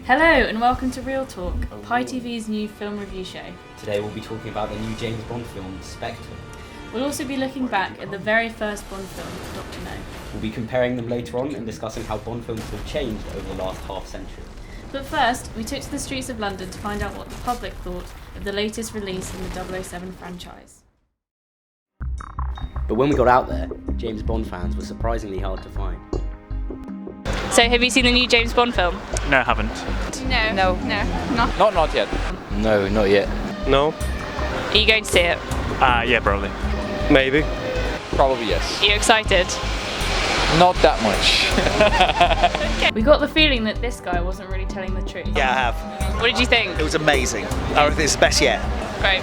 Hello and welcome to Real Talk, Pi TV's new film review show. Today we'll be talking about the new James Bond film, Spectre. We'll also be looking back at the very first Bond film, Dr No. We'll be comparing them later on and discussing how Bond films have changed over the last half century. But first, we took to the streets of London to find out what the public thought of the latest release in the 007 franchise. But when we got out there, James Bond fans were surprisingly hard to find. So, have you seen the new James Bond film? No, I haven't. No. Not yet. No, not yet. No, Are you going to see it? Yeah, probably. maybe. Probably yes. Are you excited? Not that much. We got the feeling that this guy wasn't really telling the truth. Yeah, I have. What did you think? It was amazing. I reckon it's the best yet. Great.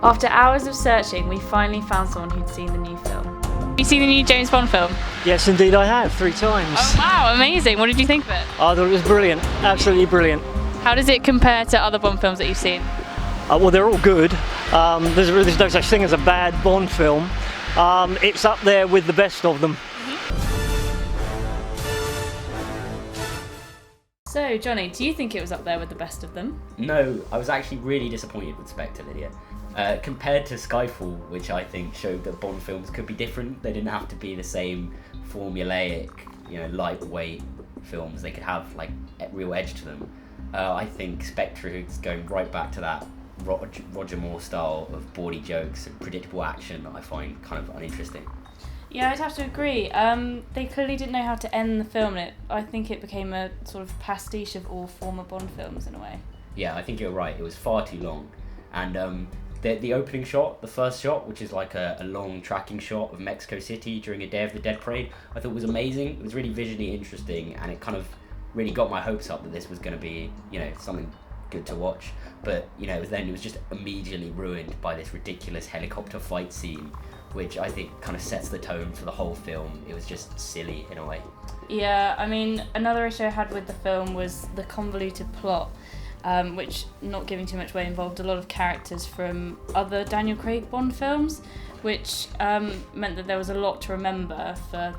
After hours of searching, we finally found someone who'd seen the new film. Have you seen the new James Bond film? Yes, indeed I have, 3 times. Oh wow, amazing. What did you think of it? I thought it was brilliant, absolutely brilliant. How does it compare to other Bond films that you've seen? Well, they're all good. There's no such thing as a bad Bond film. It's up there with the best of them. So, Johnny, do you think it was up there with the best of them? No, I was actually really disappointed with Spectre, Lydia. Compared to Skyfall, which I think showed that Bond films could be different, they didn't have to be the same formulaic, lightweight films. They could have like real edge to them. I think Spectre is going right back to that Roger Moore style of bawdy jokes and predictable action that I find kind of uninteresting. Yeah, I'd have to agree. They clearly didn't know how to end the film. I think it became a sort of pastiche of all former Bond films in a way. Yeah, I think you're right. It was far too long. And the opening shot, the first shot, which is like a long tracking shot of Mexico City during a Day of the Dead parade, I thought was amazing. It was really visually interesting, and it kind of really got my hopes up that this was going to be, something good to watch. But, it was just immediately ruined by this ridiculous helicopter fight scene, which I think kind of sets the tone for the whole film. It was just silly in a way. Yeah, I mean, another issue I had with the film was the convoluted plot, which, not giving too much away, involved a lot of characters from other Daniel Craig Bond films, which meant that there was a lot to remember for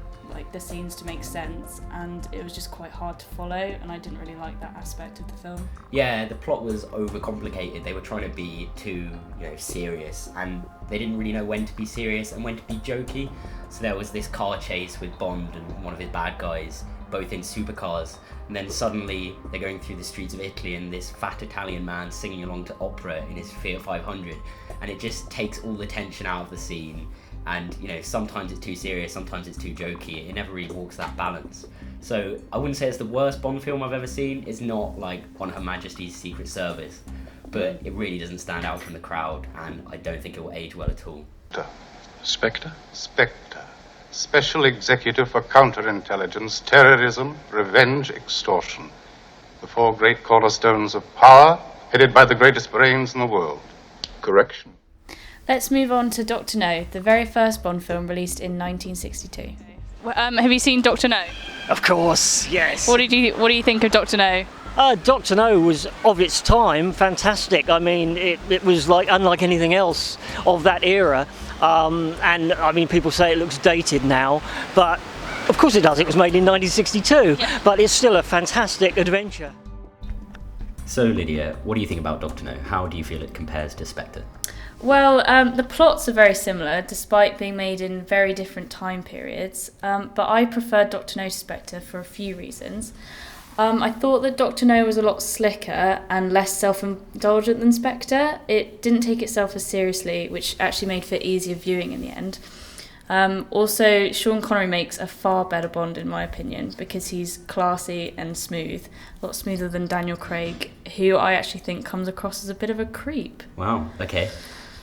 the scenes to make sense, and it was just quite hard to follow, and I didn't really like that aspect of the film. Yeah, the plot was overcomplicated. They were trying to be too, serious, and they didn't really know when to be serious and when to be jokey. So there was this car chase with Bond and one of his bad guys, both in supercars, and then suddenly they're going through the streets of Italy and this fat Italian man singing along to opera in his Fiat 500, and it just takes all the tension out of the scene. And, sometimes it's too serious, sometimes it's too jokey. It never really walks that balance. So I wouldn't say it's the worst Bond film I've ever seen. It's not like on Her Majesty's Secret Service, but it really doesn't stand out from the crowd, and I don't think it will age well at all. Spectre? Spectre, Special Executive for Counterintelligence, Terrorism, Revenge, Extortion. The 4 great cornerstones of power, headed by the greatest brains in the world. Correction. Let's move on to Dr No, the very first Bond film released in 1962. Have you seen Dr No? Of course, yes. What do you think of Dr No? Dr No was, of its time, fantastic. I mean, it was unlike anything else of that era. And I mean, people say it looks dated now, but of course it does. It was made in 1962, yeah. But it's still a fantastic adventure. So Lydia, what do you think about Dr No? How do you feel it compares to Spectre? Well, the plots are very similar, despite being made in very different time periods. But I preferred Dr No to Spectre for a few reasons. I thought that Dr No was a lot slicker and less self-indulgent than Spectre. It didn't take itself as seriously, which actually made for easier viewing in the end. Also, Sean Connery makes a far better Bond, in my opinion, because he's classy and smooth, a lot smoother than Daniel Craig, who I actually think comes across as a bit of a creep. Wow, okay.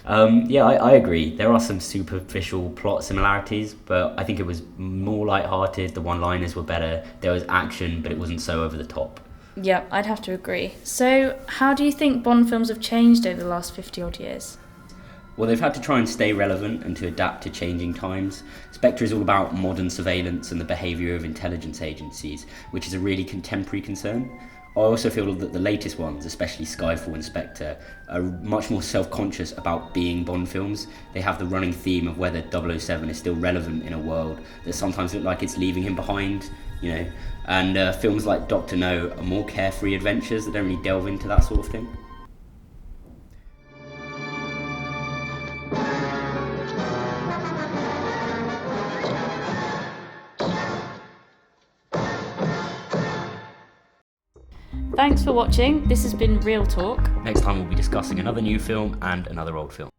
I agree. There are some superficial plot similarities, but I think it was more lighthearted. The one-liners were better. There was action, but it wasn't so over the top. Yeah, I'd have to agree. So, how do you think Bond films have changed over the last 50-odd years? Well, they've had to try and stay relevant and to adapt to changing times. Spectre is all about modern surveillance and the behaviour of intelligence agencies, which is a really contemporary concern. I also feel that the latest ones, especially Skyfall and Spectre, are much more self-conscious about being Bond films. They have the running theme of whether 007 is still relevant in a world that sometimes looks like it's leaving him behind, you know. And films like Dr. No are more carefree adventures that don't really delve into that sort of thing. Thanks for watching. This has been Real Talk. Next time we'll be discussing another new film and another old film.